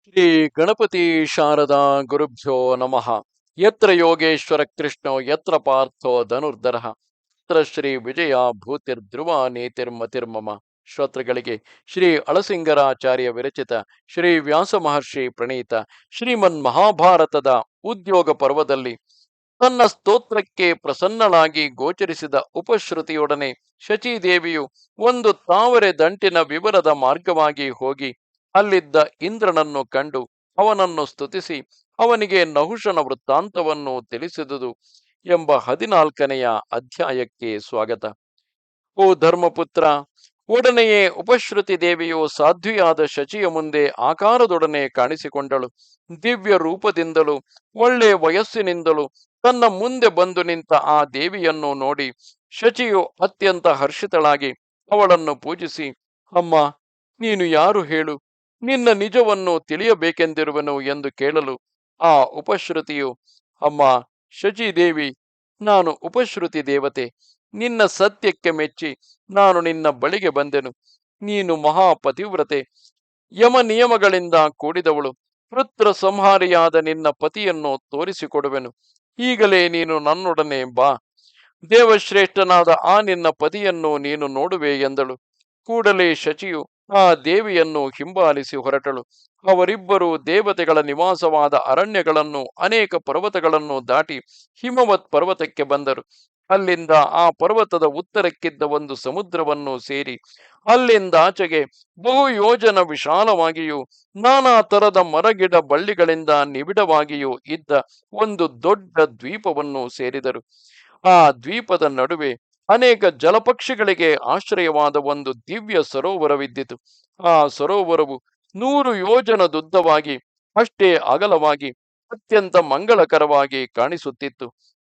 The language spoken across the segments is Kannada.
ಶ್ರೀ ಗಣಪತಿ ಶಾರದಾ ಗುರುಭ್ಯೋ ನಮಃ. ಯತ್ರ ಯೋಗೇಶ್ವರ ಕೃಷ್ಣೋ ಯತ್ರ ಪಾರ್ಥೋ ಧನುರ್ಧರಃ ತತ್ರ ಶ್ರೀ ವಿಜಯ ಭೂತಿರ್ಧ್ರುವ ನೀತಿರ್ಮತಿರ್ಮಮ. ಶ್ರೋತೃಗಳಿಗೆ ಶ್ರೀ ಅಳಸಿಂಗರಾಚಾರ್ಯ ವಿರಚಿತ ಶ್ರೀ ವ್ಯಾಸ ಮಹರ್ಷಿ ಪ್ರಣೀತ ಶ್ರೀಮನ್ ಮಹಾಭಾರತದ ಉದ್ಯೋಗ ಪರ್ವದಲ್ಲಿ ತನ್ನ ಸ್ತೋತ್ರಕ್ಕೆ ಪ್ರಸನ್ನಳಾಗಿ ಗೋಚರಿಸಿದ ಉಪಶ್ರುತಿಯೊಡನೆ ಶಚೀದೇವಿಯು ಒಂದು ತಾವರೆ ದಂಟಿನ ವಿವರದ ಮಾರ್ಗವಾಗಿ ಹೋಗಿ ಅಲ್ಲಿದ್ದ ಇಂದ್ರನನ್ನು ಕಂಡು ಅವನನ್ನು ಸ್ತುತಿಸಿ ಅವನಿಗೆ ನಹುಷನ ವೃತ್ತಾಂತವನ್ನು ತಿಳಿಸಿದುದು ಎಂಬ 14ನೆಯ ಅಧ್ಯಾಯಕ್ಕೆ ಸ್ವಾಗತ. ಓ ಧರ್ಮಪುತ್ರ, ಒಡನೆಯೇ ಉಪಶ್ರುತಿ ದೇವಿಯು ಸಾಧ್ವಿಯಾದ ಶಚಿಯ ಮುಂದೆ ಆಕಾರದೊಡನೆ ಕಾಣಿಸಿಕೊಂಡಳು. ದಿವ್ಯ ರೂಪದಿಂದಲೂ ಒಳ್ಳೆ ವಯಸ್ಸಿನಿಂದಲೂ ತನ್ನ ಮುಂದೆ ಬಂದು ನಿಂತ ಆ ದೇವಿಯನ್ನು ನೋಡಿ ಶಚಿಯು ಅತ್ಯಂತ ಹರ್ಷಿತಳಾಗಿ ಅವಳನ್ನು ಪೂಜಿಸಿ, ಅಮ್ಮ, ನೀನು ಯಾರು ಹೇಳು, ನಿನ್ನ ನಿಜವನ್ನು ತಿಳಿಯಬೇಕೆಂದಿರುವನು ಎಂದು ಕೇಳಲು ಆ ಉಪಶ್ರುತಿಯು, ಅಮ್ಮ ಶಚಿದೇವಿ, ನಾನು ಉಪಶ್ರುತಿ ದೇವತೆ. ನಿನ್ನ ಸತ್ಯಕ್ಕೆ ಮೆಚ್ಚಿ ನಾನು ನಿನ್ನ ಬಳಿಗೆ ಬಂದೆನು. ನೀನು ಮಹಾಪತಿವ್ರತೆ, ಯಮ ನಿಯಮಗಳಿಂದ ಕೂಡಿದವಳು. ಪುತ್ರ ಸಂಹಾರಿಯಾದ ನಿನ್ನ ಪತಿಯನ್ನು ತೋರಿಸಿಕೊಡುವೆನು. ಈಗಲೇ ನೀನು ನನ್ನೊಡನೆ ಬಾ. ದೇವಶ್ರೇಷ್ಠನಾದ ಆ ನಿನ್ನ ಪತಿಯನ್ನು ನೀನು ನೋಡುವೆ ಎಂದಳು. ಕೂಡಲೇ ಶಚಿಯು ಆ ದೇವಿಯನ್ನು ಹಿಂಬಾಲಿಸಿ ಹೊರಟಳು. ಅವರಿಬ್ಬರು ದೇವತೆಗಳ ನಿವಾಸವಾದ ಅರಣ್ಯಗಳನ್ನು ಅನೇಕ ಪರ್ವತಗಳನ್ನು ದಾಟಿ ಹಿಮವತ್ ಪರ್ವತಕ್ಕೆ ಬಂದರು. ಅಲ್ಲಿಂದ ಆ ಪರ್ವತದ ಉತ್ತರಕ್ಕಿದ್ದ ಒಂದು ಸಮುದ್ರವನ್ನು ಸೇರಿ ಅಲ್ಲಿಂದಾಚೆಗೆ ಬಹು ಯೋಜನ ವಿಶಾಲವಾಗಿಯೂ ನಾನಾ ತರದ ಮರಗಿಡ ಬಳ್ಳಿಗಳಿಂದ ನಿಬಿಡವಾಗಿಯೂ ಇದ್ದ ಒಂದು ದೊಡ್ಡ ದ್ವೀಪವನ್ನು ಸೇರಿದರು. ಆ ದ್ವೀಪದ ನಡುವೆ ಅನೇಕ ಜಲಪಕ್ಷಿಗಳಿಗೆ ಆಶ್ರಯವಾದ ಒಂದು ದಿವ್ಯ ಸರೋವರವಿದ್ದಿತು. ಆ ಸರೋವರವು 100 ಯೋಜನದುದ್ದವಾಗಿ, ಅಷ್ಟೇ ಅಗಲವಾಗಿ, ಅತ್ಯಂತ ಮಂಗಳಕರವಾಗಿ ಕಾಣಿಸುತ್ತಿತ್ತು.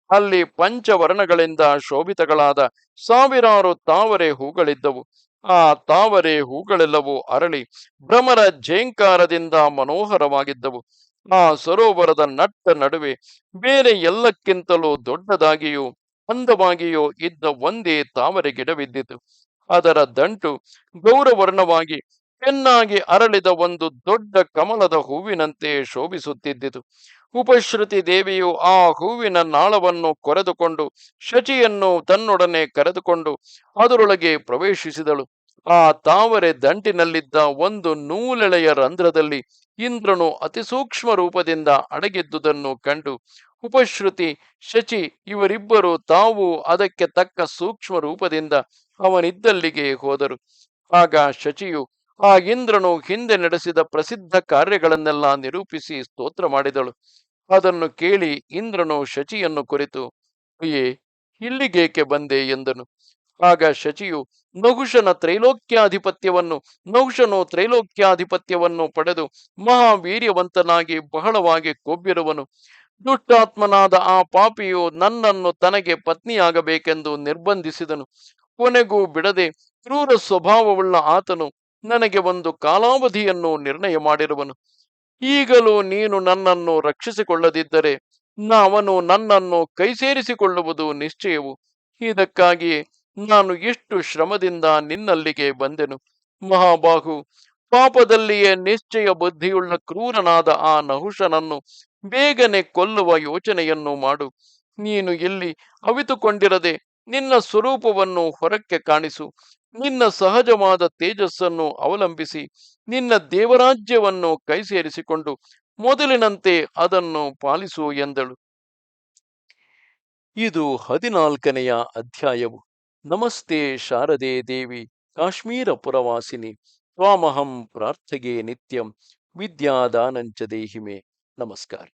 ಅಲ್ಲಿ ಪಂಚವರ್ಣಗಳಿಂದ ಶೋಭಿತಗಳಾದ ಸಾವಿರಾರು ತಾವರೆ ಹೂಗಳಿದ್ದವು. ಆ ತಾವರೆ ಹೂಗಳೆಲ್ಲವೂ ಅರಳಿ ಭ್ರಮರ ಝೇಂಕಾರದಿಂದ ಮನೋಹರವಾಗಿದ್ದವು. ಆ ಸರೋವರದ ನಟ್ಟ ನಡುವೆ ಬೇರೆ ಎಲ್ಲಕ್ಕಿಂತಲೂ ದೊಡ್ಡದಾಗಿಯೂ ಅಂದವಾಗಿಯೂ ಇದ್ದ ಒಂದೇ ತಾವರೆ ಗಿಡವಿದ್ದಿತು. ಅದರ ದಂಟು ಗೌರವರ್ಣವಾಗಿ ಚೆನ್ನಾಗಿ ಅರಳಿದ ಒಂದು ದೊಡ್ಡ ಕಮಲದ ಹೂವಿನಂತೆ ಶೋಭಿಸುತ್ತಿದ್ದಿತು. ಉಪಶ್ರುತಿ ದೇವಿಯು ಆ ಹೂವಿನ ನಾಳವನ್ನು ಕೊರೆದುಕೊಂಡು ಶಚಿಯನ್ನು ತನ್ನೊಡನೆ ಕರೆದುಕೊಂಡು ಅದರೊಳಗೆ ಪ್ರವೇಶಿಸಿದಳು. ಆ ತಾವರೆ ದಂಟಿನಲ್ಲಿದ್ದ ಒಂದು ನೂಲೆಳೆಯ ರಂಧ್ರದಲ್ಲಿ ಇಂದ್ರನು ಅತಿಸೂಕ್ಷ್ಮ ರೂಪದಿಂದ ಅಡಗಿದ್ದುದನ್ನು ಕಂಡು ಉಪಶ್ರುತಿ, ಶಚಿ ಇವರಿಬ್ಬರು ತಾವು ಅದಕ್ಕೆ ತಕ್ಕ ಸೂಕ್ಷ್ಮ ರೂಪದಿಂದ ಅವನಿದ್ದಲ್ಲಿಗೆ ಹೋದರು. ಆಗ ಶಚಿಯು ಆ ಇಂದ್ರನು ಹಿಂದೆ ನಡೆಸಿದ ಪ್ರಸಿದ್ಧ ಕಾರ್ಯಗಳನ್ನೆಲ್ಲ ನಿರೂಪಿಸಿ ಸ್ತೋತ್ರ ಮಾಡಿದಳು. ಅದನ್ನು ಕೇಳಿ ಇಂದ್ರನು ಶಚಿಯನ್ನು ಕುರಿತು, ಅಯ್ಯೇ, ಇಲ್ಲಿಗೇಕೆ ಬಂದೆ ಎಂದನು. ಆಗ ಶಚಿಯು ನಹುಷನು ತ್ರೈಲೋಕ್ಯಾಧಿಪತ್ಯವನ್ನು ಪಡೆದು ಮಹಾವೀರ್ಯವಂತನಾಗಿ ಬಹಳವಾಗಿ ಕೊಬ್ಬಿರುವನು. ದುಷ್ಟಾತ್ಮನಾದ ಆ ಪಾಪಿಯು ನನ್ನನ್ನು ತನಗೆ ಪತ್ನಿಯಾಗಬೇಕೆಂದು ನಿರ್ಬಂಧಿಸಿದನು. ಕೊನೆಗೂ ಬಿಡದೆ ಕ್ರೂರ ಸ್ವಭಾವವುಳ್ಳ ಆತನು ನನಗೆ ಒಂದು ಕಾಲಾವಧಿಯನ್ನು ನಿರ್ಣಯ ಮಾಡಿರುವನು. ಈಗಲೂ ನೀನು ನನ್ನನ್ನು ರಕ್ಷಿಸಿಕೊಳ್ಳದಿದ್ದರೆ ಅವನು ನನ್ನನ್ನು ಕೈ ಸೇರಿಸಿಕೊಳ್ಳುವುದು ನಿಶ್ಚಯವು. ಇದಕ್ಕಾಗಿಯೇ ನಾನು ಎಷ್ಟು ಶ್ರಮದಿಂದ ನಿನ್ನಲ್ಲಿಗೆ ಬಂದೆನು. ಮಹಾಬಾಹು, ಪಾಪದಲ್ಲಿಯೇ ನಿಶ್ಚಯ ಬುದ್ಧಿಯುಳ್ಳ ಕ್ರೂರನಾದ ಆ ನಹುಷನನ್ನು ಬೇಗನೆ ಕೊಲ್ಲುವ ಯೋಚನೆಯನ್ನು ಮಾಡು. ನೀನು ಇಲ್ಲಿ ಅವಿತುಕೊಂಡಿರದೆ ನಿನ್ನ ಸ್ವರೂಪವನ್ನು ಹೊರಕ್ಕೆ ಕಾಣಿಸು. ನಿನ್ನ ಸಹಜವಾದ ತೇಜಸ್ಸನ್ನು ಅವಲಂಬಿಸಿ ನಿನ್ನ ದೇವರಾಜ್ಯವನ್ನು ಕೈ ಸೇರಿಸಿಕೊಂಡು ಮೊದಲಿನಂತೆ ಅದನ್ನು ಪಾಲಿಸು ಎಂದಳು. ಇದು 14ನೆಯ ಅಧ್ಯಾಯವು. ನಮಸ್ತೆ ಶಾರದೆ ದೇವಿ, ಕಾಶ್ಮೀರ ಪುರವಾಸಿನಿ, ತ್ವಾಮಹಂ ಪ್ರಾರ್ಥಗೆ ನಿತ್ಯಂ, ವಿದ್ಯಾದಾನಂಚ ದೇಹಿಮೆ. ನಮಸ್ಕಾರ.